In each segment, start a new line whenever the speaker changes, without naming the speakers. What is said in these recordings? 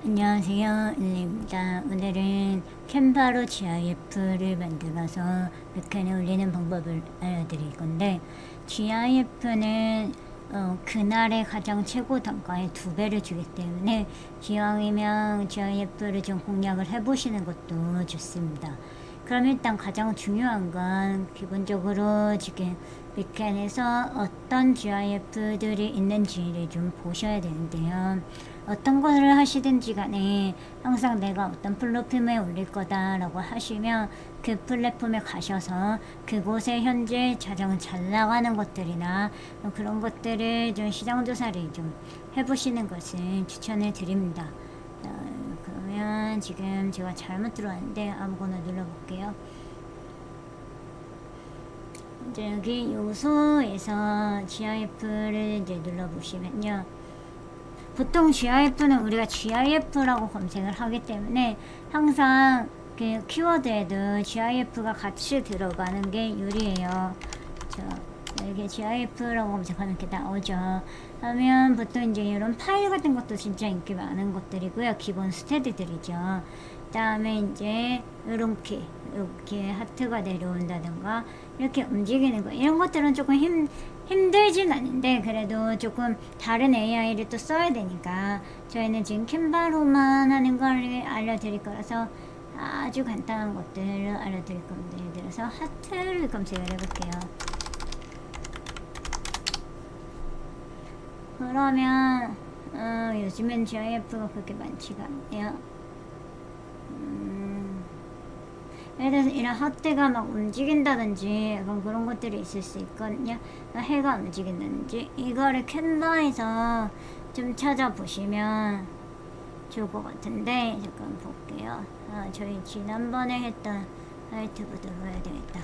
안녕하세요, 일리입니다. 오늘은 캔바로 GIF를 만들어서 웹캔에 올리는 방법을 알려드릴 건데, GIF는 그날의 가장 최고 단가의 2배를 주기 때문에 기왕이면 GIF를 좀 공략을 해보시는 것도 좋습니다. 그럼 일단 가장 중요한 건 기본적으로 지금 웹캔에서 어떤 GIF들이 있는지를 좀 보셔야 되는데요. 어떤 것을 하시든지 간에 항상 내가 어떤 플랫폼에 올릴 거다라고 하시면 그 플랫폼에 가셔서 그곳에 현재 가장 잘 나가는 것들이나 그런 것들을 좀 시장 조사를 좀 해보시는 것을 추천해 드립니다. 그러면 지금 제가 잘못 들어왔는데 아무거나 눌러볼게요. 이제 여기 요소에서 GIF를 이제 눌러보시면요. 보통 GIF는 우리가 GIF라고 검색을 하기 때문에 항상 그 키워드에도 GIF가 같이 들어가는 게 유리해요. 이게 GIF라고 검색하면 이렇게 나오죠. 하면 보통 이제 이런 파일 같은 것도 진짜 인기 많은 것들이고요. 기본 스테디들이죠. 그 다음에 이제 이렇게 하트가 내려온다든가 이렇게 움직이는 거, 이런 것들은 조금 힘들진 않은데 그래도 조금 다른 AI를 또 써야 되니까 저희는 지금 캔바로만 하는 걸 알려드릴 거라서 아주 간단한 것들을 알려드릴 겁니다. 예를 들어서 하트를 검색을 해볼게요. 그러면 요즘엔 GIF가 그렇게 많지가 않네요. 예를 들어서 이런 하트가 막 움직인다든지 약간 그런 것들이 있을 수 있거든요. 해가 움직인다든지 이거를 캔바에서 좀 찾아보시면 좋을 것 같은데 잠깐 볼게요. 저희 지난번에 했던 사이트부터 해야 되겠다.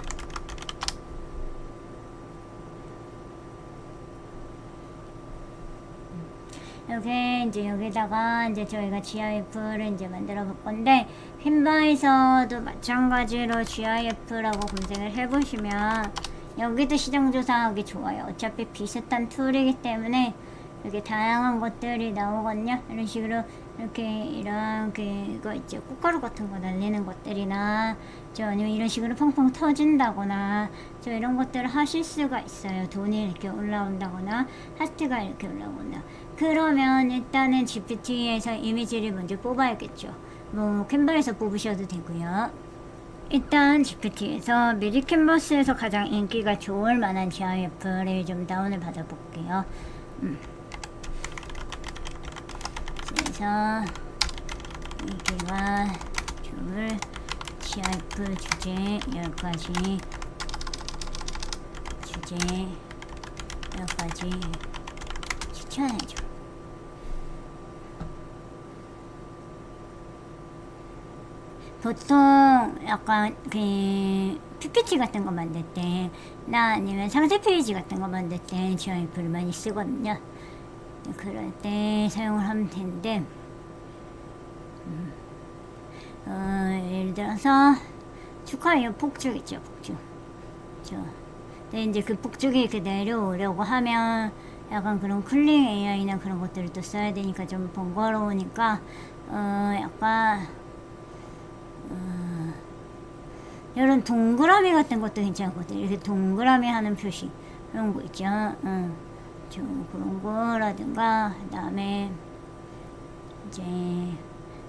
이렇게 이제 여기다가 이제 저희가 GIF를 이제 만들어 볼 건데, 캔바에서도 마찬가지로 GIF라고 검색을 해보시면 여기도 시장 조사하기 좋아요. 어차피 비슷한 툴이기 때문에 이렇게 다양한 것들이 나오거든요. 이런 식으로 이런 그거 있죠. 꽃가루 같은 거 날리는 것들이나 아니면 이런 식으로 펑펑 터진다거나 이런 것들을 하실 수가 있어요. 돈이 이렇게 올라온다거나 하트가 이렇게 올라온다. 그러면 일단은 GPT에서 이미지를 먼저 뽑아야겠죠. 뭐 캔버에서 뽑으셔도 되고요. 일단 GPT에서 미리 캔버스에서 가장 인기가 좋을 만한 GIF를 좀 다운을 받아볼게요. 그래서 인기가 좋을 GIF 주제 10가지 주제 10가지 추천해줘. 보통 약간 그 PPT 같은 거 만들 때나 아니면 상세 페이지 같은 거 만들 때 GIF를 많이 쓰거든요. 그럴 때 사용을 하면 되는데 예를 들어서 축하해요 폭죽 있죠. 폭죽. 근데 이제 그 폭죽이 이렇게 내려오려고 하면 약간 그런 쿨링 AI나 그런 것들을 또 써야 되니까 좀 번거로우니까 약간 이런 동그라미 같은 것도 괜찮거든요. 이렇게 동그라미 하는 표시 그런 거 있죠. 좀 그런 거라든가 그 다음에 이제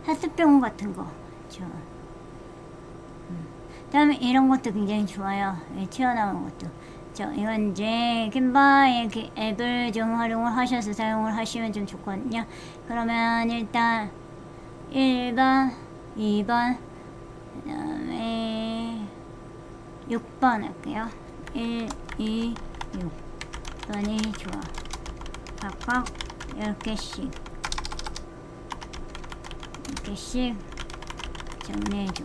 하트병 같은 거 그 다음에 이런 것도 굉장히 좋아요. 튀어나온 것도 이건 이제 캔바의 그 앱을 좀 활용을 하셔서 사용을 하시면 좀 좋거든요. 그러면 일단 1번 2번 그 다음에 6번 할게요. 1, 2, 6번이 좋아. 각각 10개씩 정리해줘.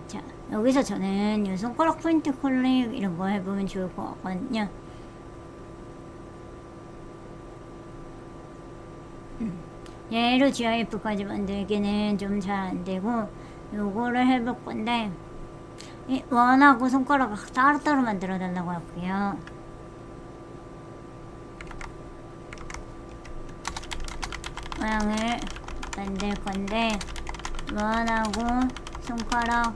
자, 여기서 저는 이 손가락 포인트 클릭 이런 거 해보면 좋을 것 같거든요. 얘로 GIF까지 만들기는 좀 잘 안되고 요거를 해볼 건데 이 원하고 손가락 따로따로 만들어 달라고 할게요. 모양을 만들 건데 원하고 손가락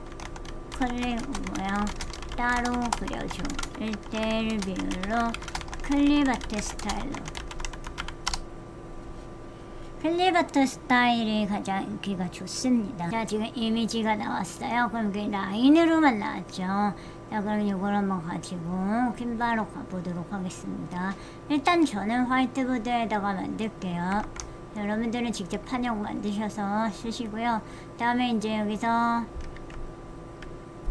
클릭 모양 따로 그려줘. 1:1 비율로 클립아트 스타일로. 클립아트 스타일이 가장 인기가 좋습니다. 자, 지금 이미지가 나왔어요. 그럼 그게 라인으로만 나왔죠. 자, 그럼 이걸 한번 가지고 캔바로 가보도록 하겠습니다. 일단 저는 화이트보드에다가 만들게요. 여러분들은 직접 판형 만드셔서 쓰시고요. 다음에 이제 여기서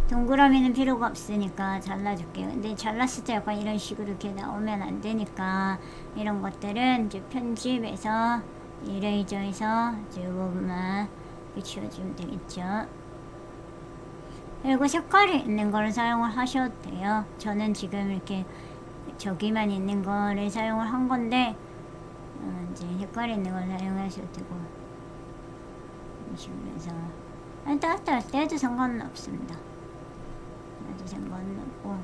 동그라미는 필요가 없으니까 잘라줄게요. 근데 잘랐을 때 약간 이런 식으로 이렇게 나오면 안 되니까 이런 것들은 이제 편집해서 이레이저에서 이제 이 부분만 지워주면 되겠죠. 그리고 색깔이 있는 거를 사용을 하셔도 돼요. 저는 지금 이렇게 저기만 있는 거를 사용을 한 건데 이제 색깔이 있는 걸 사용하셔도 되고 이런 식으로 해서 따뜻할 때 해도 상관은 없습니다. 아주 상관은 없고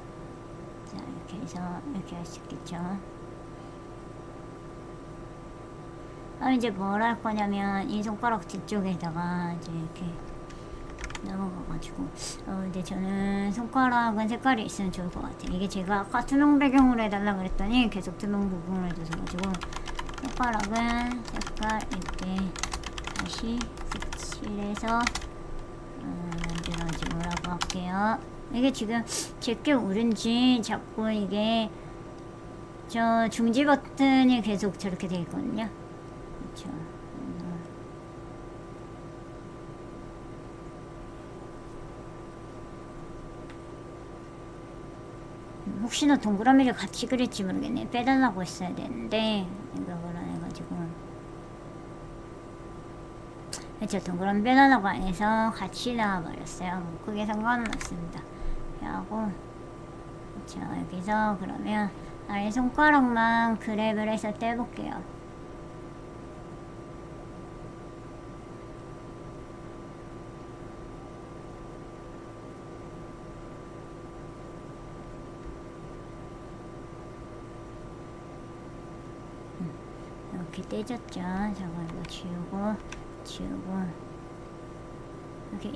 자 이렇게 해서 이렇게 할 수 있겠죠. 이제 뭘 할 거냐면 이 손가락 뒤쪽에다가 이제 이렇게 넘어가가지고 근데 저는 손가락은 색깔이 있으면 좋을 것 같아요. 이게 제가 아까 투명 배경으로 해달라 그랬더니 계속 투명 부분으로 해줘서가지고 손가락은 색깔 있게 다시 색칠해서 만들어주라고 할게요. 이게 지금 제게 오른지 자꾸 이게 저 중지 버튼이 계속 저렇게 돼 있거든요. 그렇죠. 혹시나 동그라미를 같이 그릴지 모르겠네. 빼달라고 했어야 되는데 생각을 안 해가지고 그쵸. 동그라미 빼달라고 안 해서 같이 나와버렸어요. 뭐 그게 상관은 없습니다. 하고 그쵸. 여기서 그러면 아래 손가락만 그랩을 해서 떼볼게요. 이렇게 떼졌죠. 저거 이거 지우고 이렇게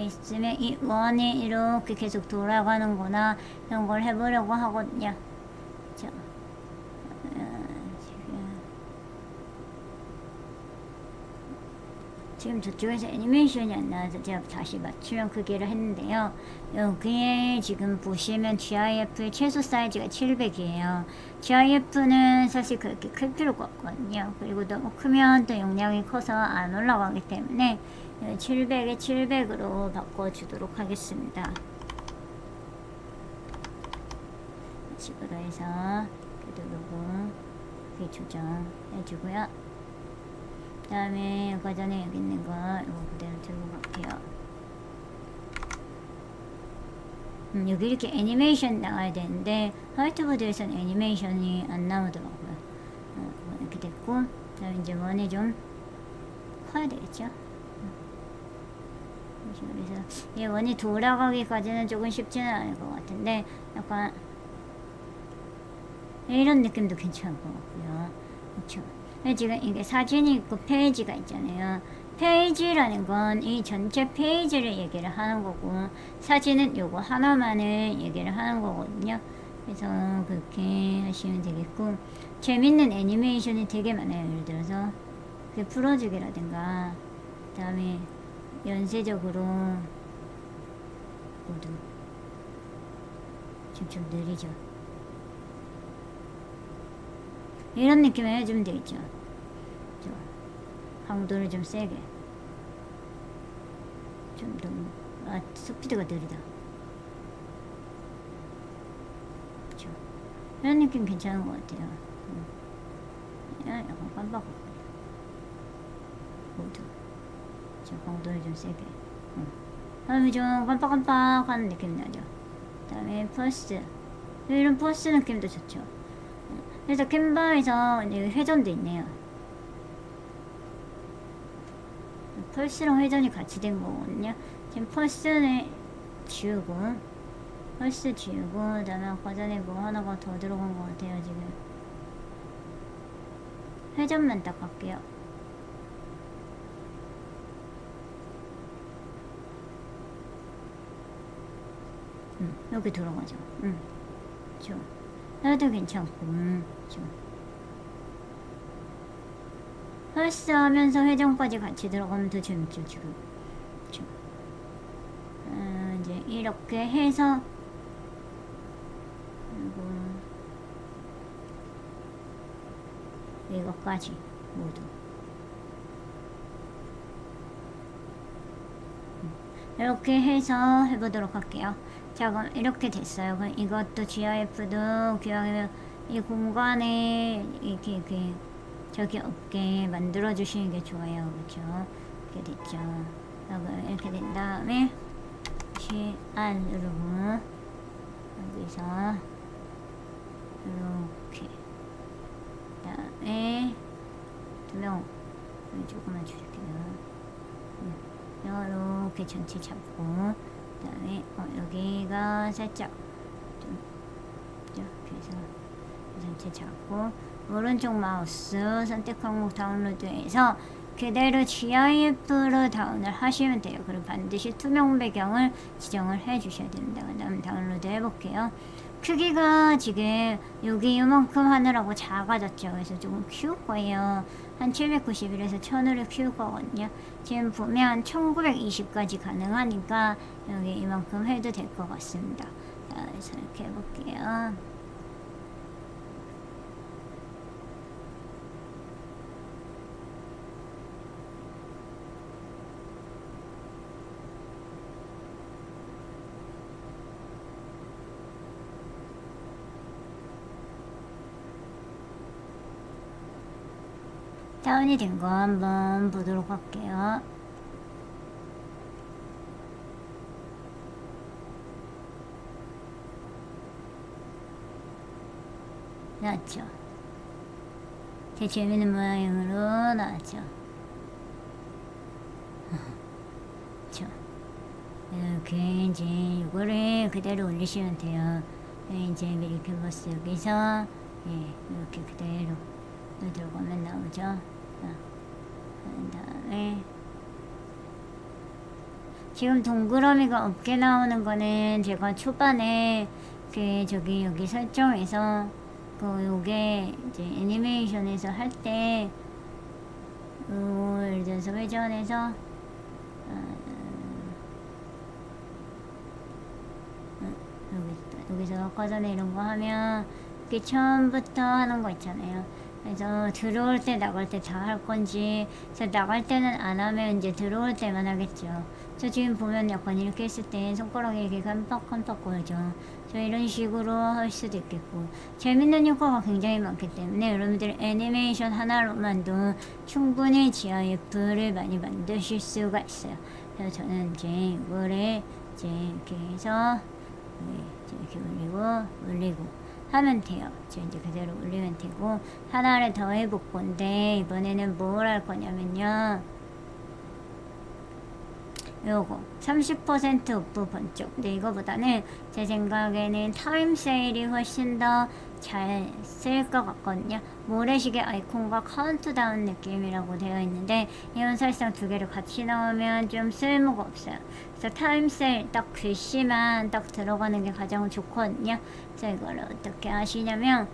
있으면 이 원이 이렇게 계속 돌아가는 거나 이런 걸 해보려고 하거든요. 자, 지금 저쪽에서 애니메이션이 안 나와서 제가 다시 맞추면 크기를 했는데요. 여기에 지금 보시면 GIF의 최소 사이즈가 700이에요. GIF는 사실 그렇게 클 필요가 없거든요. 그리고 너무 크면 또 용량이 커서 안 올라가기 때문에 700에 700으로 바꿔주도록 하겠습니다. 이런 식으로 해서 누르고 이렇게 조정해주고요. 그 다음에 아까 전에 여기 있는 거 이거 그대로 들고 갈게요. 여기 이렇게 애니메이션 나와야 되는데 화이트보드에서는 애니메이션이 안 나오더라고요. 이렇게 됐고 그 다음에 이제 원이 좀 커야 되겠죠. 그래서 이 원이 돌아가기까지는 조금 쉽지는 않을 것 같은데 약간 이런 느낌도 괜찮을 것 같고요. 그렇죠. 지금 이게 사진이 있고 페이지가 있잖아요. 페이지라는 건 이 전체 페이지를 얘기를 하는 거고 사진은 요거 하나만을 얘기를 하는 거거든요. 그래서 그렇게 하시면 되겠고 재밌는 애니메이션이 되게 많아요. 예를 들어서 그 풀어주기라든가 그 다음에 연쇄적으로 모두 좀 느리죠. 이런 느낌을 해주면 되겠죠. 강도를 좀 세게. 좀 너무 스피드가 느리다. 그쵸. 이런 느낌 괜찮은 것 같아요. 약간 깜빡하고 모두 저 강도를 좀 세게. 다음에 좀 깜빡깜빡하는 느낌 나죠. 다음에 퍼스트. 이런 퍼스트 느낌도 좋죠. 그래서 캔바에서 회전도 있네요. 펄스랑 회전이 같이 된 거거든요. 지금 펄스는 지우고, 펄스 지우고, 그 다음에 아까 전에 뭐 하나가 더 들어간 것 같아요, 지금. 회전만 딱 할게요. 여기 들어가죠. 좀. 해도 괜찮고, 좀. 펄스 하면서 회전까지 같이 들어가면 더 재밌죠, 지금. 좀. 이제 이렇게 해서, 그리고, 이거까지, 모두. 이렇게 해서 해보도록 할게요. 자, 그럼 이렇게 됐어요. 그럼 이것도 GIF도 기왕이면 이 공간에 이렇게 저기 없게 만들어 주시는 게 좋아요. 그렇죠? 이렇게 됐죠. 이렇게 된 다음에 다시 R 누르고 여기서 이렇게 그다음에 두명 조금만 줄게요. 이렇게 전체 잡고 그 다음에 여기가 살짝 좀 이렇게 해서 전체 잡고 오른쪽 마우스 선택 항목 다운로드해서 그대로 GIF로 다운을 하시면 돼요. 그리고 반드시 투명 배경을 지정을 해 주셔야 됩니다. 그 다음 다운로드 해볼게요. 크기가 지금 여기 이만큼 하느라고 작아졌죠. 그래서 조금 키울 거예요. 한 791에서 1000으로 키울 거거든요. 지금 보면 1920까지 가능하니까 여기 이만큼 해도 될 것 같습니다. 자, 그래서 이렇게 해볼게요. 다운이 된 거 한번 보도록 할게요. 나왔죠? 되게 재밌는 모양으로 나왔죠? 이렇게 이제 이거를 그대로 올리시면 돼요. 이제 미리 캔버스 여기서 이렇게 그대로 들어가면 나오죠. 그 다음에 지금 동그라미가 없게 나오는 거는 제가 초반에 여기 설정에서 요게 이제 애니메이션에서 할 때 예를 들어서 회전해서 여기서 아까 전에 이런 거 하면 이게 처음부터 하는 거 있잖아요. 그래서 들어올 때 나갈 때 다 할 건지, 저 나갈 때는 안 하면 이제 들어올 때만 하겠죠. 저 지금 보면 약간 이렇게 했을 때 손가락이 이렇게 깜빡깜빡 거리죠. 저 이런 식으로 할 수도 있겠고, 재밌는 효과가 굉장히 많기 때문에 여러분들 애니메이션 하나로만도 충분히 GIF를 많이 만드실 수가 있어요. 그래서 저는 이제 이거를 이제 이렇게 해서 이렇게 올리고 하면 돼요. 이제 그대로 올리면 되고, 하나를 더 해볼 건데 이번에는 뭘 할 거냐면요, 요거 30% 오프 번쩍. 근데 이거보다는 제 생각에는 타임 세일이 훨씬 더 잘 쓸 것 같거든요. 모래시계 아이콘과 카운트다운 느낌이라고 되어 있는데 이건 사실상 두 개를 같이 넣으면 좀 쓸모가 없어요. 그래서 타임 세일 딱 글씨만 딱 들어가는 게 가장 좋거든요. 그래서 이걸 어떻게 하시냐면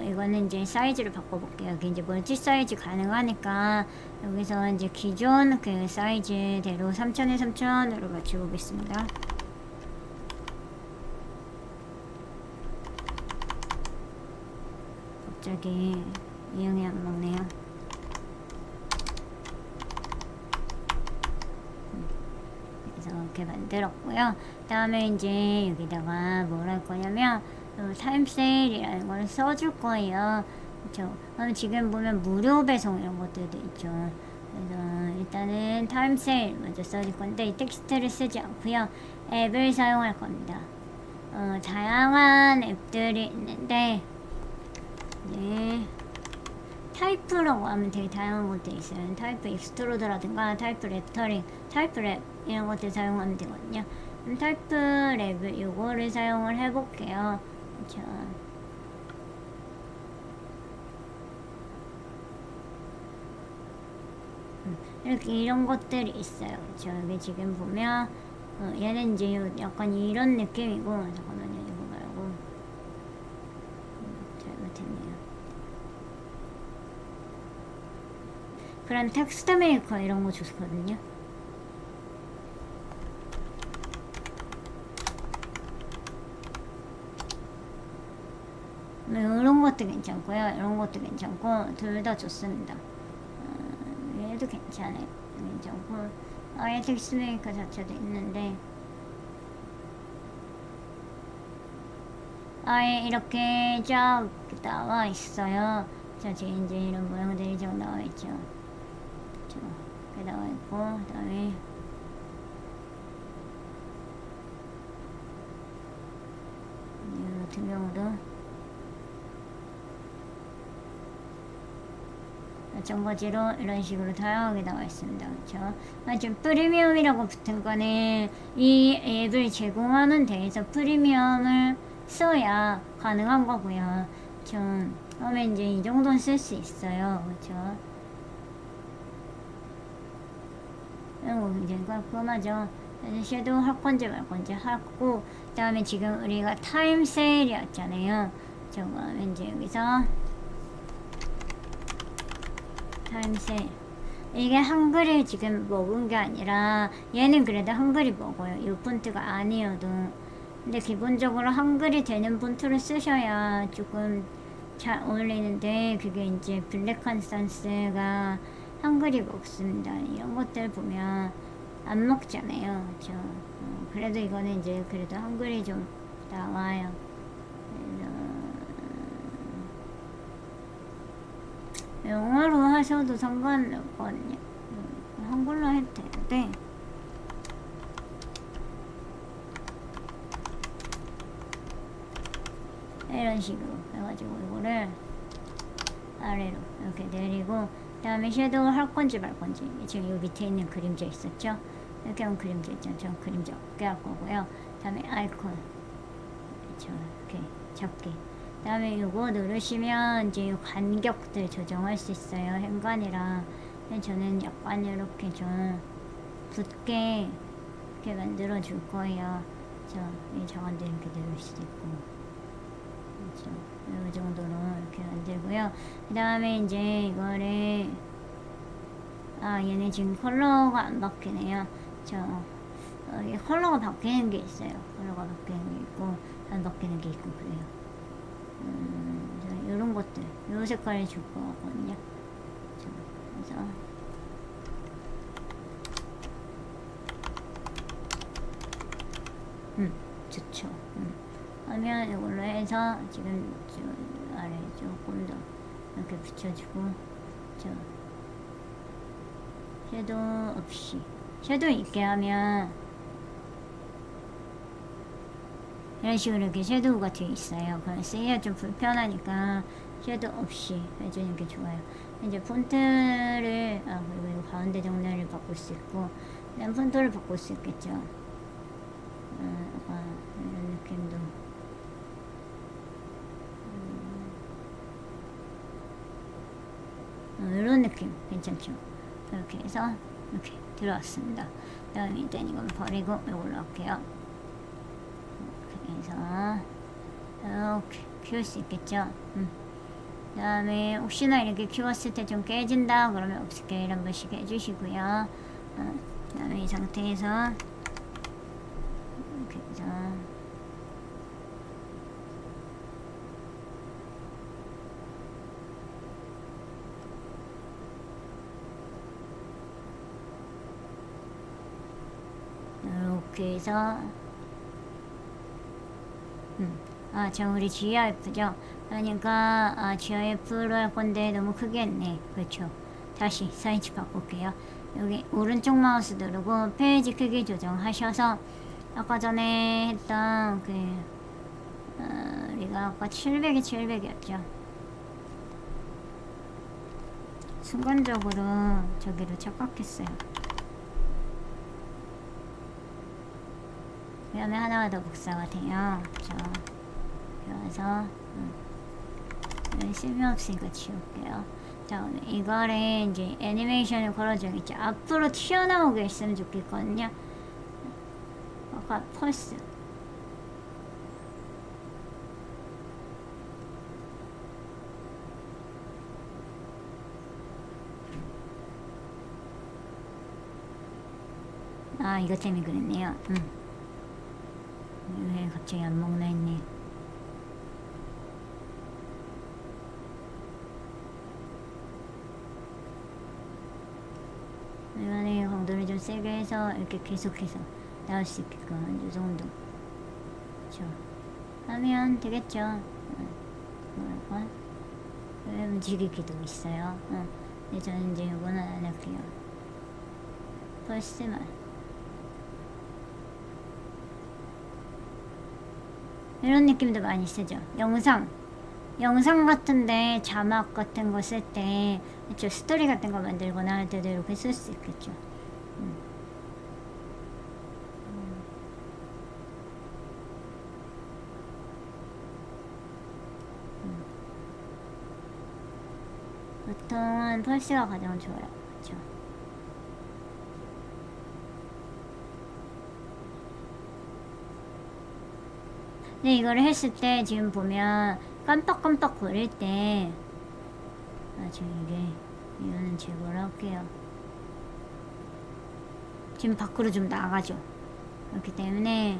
이거는 이제 사이즈를 바꿔볼게요. 여기 이제 멀티 사이즈 가능하니까 여기서 이제 기존 그 사이즈대로 3000에 3000으로 맞춰보겠습니다. 갑자기 이형이 안 먹네요. 그래서 이렇게 만들었고요. 다음에 이제 여기다가 뭘 할 거냐면 타임 세일이라는 걸 써줄 거예요. 그렇죠? 그럼 지금 보면 무료 배송 이런 것들도 있죠. 그래서 일단은 타임 세일 먼저 써줄 건데 이 텍스트를 쓰지 않고요. 앱을 사용할 겁니다. 다양한 앱들이 있는데 타이프라고 하면 되게 다양한 것들이 있어요. 타이프 익스트로드라든가 타이프 레터링, 타이프 랩 이런 것들 사용하면 되거든요. 그럼 타이프 랩을 요거를 사용을 해볼게요. 자, 이렇게 이런 것들이 있어요. 그쵸? 여기 지금 보면 얘는 이제 약간 이런 느낌이고, 잠깐만요, 이거 말고 잘못했네요. 그런 텍스트 메이커 이런 거 좋거든요. 이런 것도 괜찮고요. 이런 것도 괜찮고 둘 다 좋습니다. 얘도 괜찮아요. 괜찮고 아예 텍스트 메이커 자체도 있는데 아예 이렇게 쫙 나와 있어요. 자, 이제 이런 모양들이 쫙 나와 있죠. 이렇게 나와 있고, 그 다음에 이 같은 경우도 마찬가지로 이런 식으로 다양하게 나와 있습니다. 그렇죠? 지금 프리미엄이라고 붙은 거는 이 앱을 제공하는 데에서 프리미엄을 써야 가능한 거고요. 좀 그러면 이제 이 정도는 쓸 수 있어요. 그렇죠? 이런 거 굉장히 깔끔하죠. 섀도우 할 건지 말 건지 하고, 그 다음에 지금 우리가 타임 세일이었잖아요. 저거 이제 여기서 타임 세일, 이게 한글이 지금 먹은 게 아니라 얘는 그래도 한글이 먹어요. 이 폰트가 아니어도. 근데 기본적으로 한글이 되는 폰트를 쓰셔야 조금 잘 어울리는데, 그게 이제 블랙 컨스턴스가 한글이 먹습니다. 이런 것들 보면 안 먹잖아요. 그렇죠? 그래도 이거는 이제 그래도 한글이 좀 나와요. 영어로 하셔도 상관없거든요. 한글로 해도 되는데, 이런 식으로 해가지고 이거를 아래로 이렇게 내리고, 그 다음에 섀도우 할 건지 말 건지, 지금 요 밑에 있는 그림자 있었죠? 이렇게 하면 그림자 있잖아요. 저 그림자 없게 할 거고요. 그 다음에 아이콘, 그렇죠? 이렇게 잡기. 그 다음에 이거 누르시면 이제 이 간격들 조정할 수 있어요. 행간이랑. 저는 약간 이렇게 좀 붓게 이렇게 만들어 줄 거예요. 이 저건데 이렇게 누를 수도 있고, 그렇죠? 이 정도로 이렇게 만들고요. 그 다음에 이제 이거를, 얘네 지금 컬러가 안 바뀌네요. 이게 컬러가 바뀌는 게 있어요. 컬러가 바뀌는 게 있고 안 바뀌는 게 있고 그래요. 이런 것들, 요 색깔이 좋을 것 같거든요. 그래서 좋죠. 하면 이걸로 해서 지금 아래 조금 더 이렇게 붙여주고, 섀도우 없이 섀도우 있게 하면 이런 식으로 이렇게 섀도우가 되어 있어요. 그럼 쓰기가 좀 불편하니까 섀도우 없이 해주는 게 좋아요. 이제 폰트를, 그리고 이 가운데 정렬을 바꿀 수 있고, 그다음 폰트를 바꿀 수 있겠죠. 약간 이런 느낌도. 이런 느낌 괜찮죠? 이렇게 해서 이렇게 들어왔습니다. 그 다음에 일단 이건 버리고 이걸로 할게요. 이렇게 해서 이렇게 키울 수 있겠죠? 그 다음에 혹시나 이렇게 키웠을 때 좀 깨진다 그러면 업스케일 한 번씩 해주시고요. 그 다음에 이 상태에서 이렇게 해서 이렇게 해서 자, 우리 GIF죠. 그러니까 GIF로 할 건데 너무 크게 했네. 그렇죠. 다시 사이즈 바꿀게요. 여기 오른쪽 마우스 누르고 페이지 크기 조정하셔서 아까 전에 했던 우리가 아까 700이 700이었죠. 순간적으로 저기로 착각했어요. 그러면 하나가 더 복사가 돼요. 그렇죠? 그래서 쓸모없으니까 지울게요. 자, 이거를 이제 애니메이션을 걸어줘야겠죠. 앞으로 튀어나오게 했으면 좋겠거든요. 아까 펄스. 아, 이것 때문에 그랬네요. 왜 갑자기 안 먹나 했네. 이번에 강도를 좀 세게 해서 이렇게 계속해서 나올 수 있게끔 이 정도 그렇죠 하면 되겠죠. 뭐랄까 움직이기도 있어요. 근데 저는 이제 이거는 안 할게요. 펄스만 이런 느낌도 많이 쓰죠. 영상 같은데 자막 같은 거 쓸 때 스토리 같은 거 만들거나 할 때도 이렇게 쓸 수 있겠죠. 보통은 펄스가 가장 좋아요. 그렇죠? 근데 이거를 했을 때 지금 보면 깜빡깜빡 거릴 때 지금 이거는 제거를 할게요. 지금 밖으로 좀 나가죠. 그렇기 때문에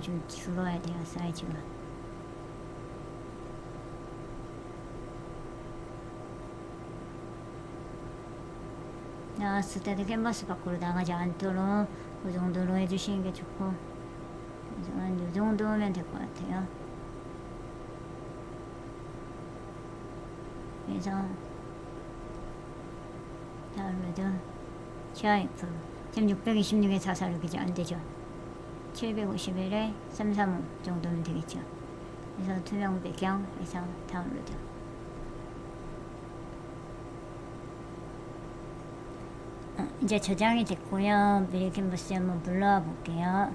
좀 줄어야 돼요, 사이즈가. 나왔을 때도 캔버스 밖으로 나가지 않도록 그 정도로 해주시는 게 좋고, 이 정도면 될 것 같아요. 그래서 다운로드 GIF 지금 626에 446이죠. 안되죠. 751에 335 정도면 되겠죠. 그래서 투명 배경 해서 다운로드. 이제 저장이 됐고요. 미리 캔버스 한번 불러와 볼게요.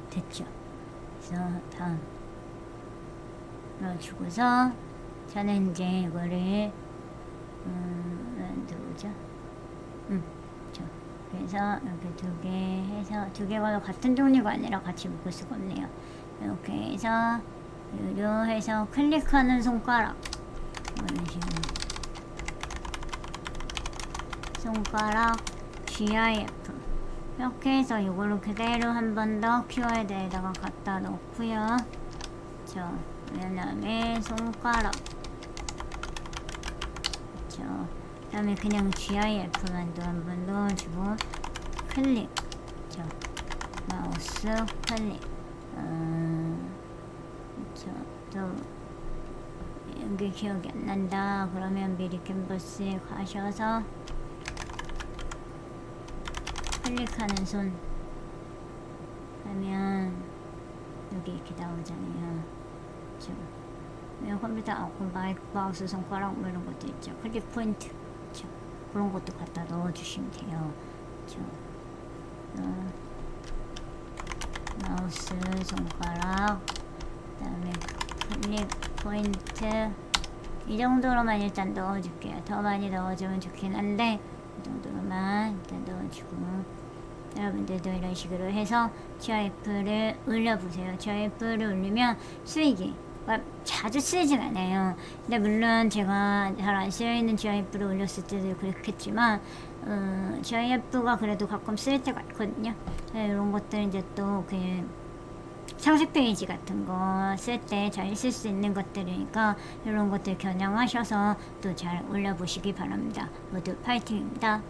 됐죠. 그래서 다음 넣어주고서 저는 이제 이거를 누구죠? 그래서 이렇게 두 개 해서 두 개가 같은 종류가 아니라 같이 묶을 수가 없네요. 이렇게 해서 유료해서 클릭하는 손가락 이런 식으로 손가락 GIF 이렇게 해서 이걸로 그대로 한 번 더 키워드에다가 갖다 놓고요. 그 다음에 손가락 그 다음에 그냥 GIF만도 한 번 넣어주고 클릭 마우스 클릭 또 여기 기억이 안 난다 그러면 미리 캔버스에 가셔서 클릭하는 손 하면 여기 이렇게 나오잖아요. 컴퓨터 아웃 마우스 손가락 뭐 이런 것도 있죠. 클릭 포인트 그런 것도 갖다 넣어주시면 돼요. 마우스 손가락 그 다음에 클릭 포인트 이 정도로만 일단 넣어줄게요. 더 많이 넣어주면 좋긴 한데 이 정도로만 일단 넣어주고 여러분들도 이런 식으로 해서 GIF를 올려보세요. GIF를 올리면 쓰이기 자주 쓰이진 않아요. 근데 물론 제가 잘 안 쓰여있는 GIF를 올렸을 때도 그렇겠지만 GIF가 그래도 가끔 쓰일 때가 있거든요. 이런 것들 이제 또 상세 페이지 같은 거 쓸 때 잘 쓸 수 있는 것들이니까 이런 것들 겨냥하셔서 또 잘 올려보시기 바랍니다. 모두 파이팅입니다.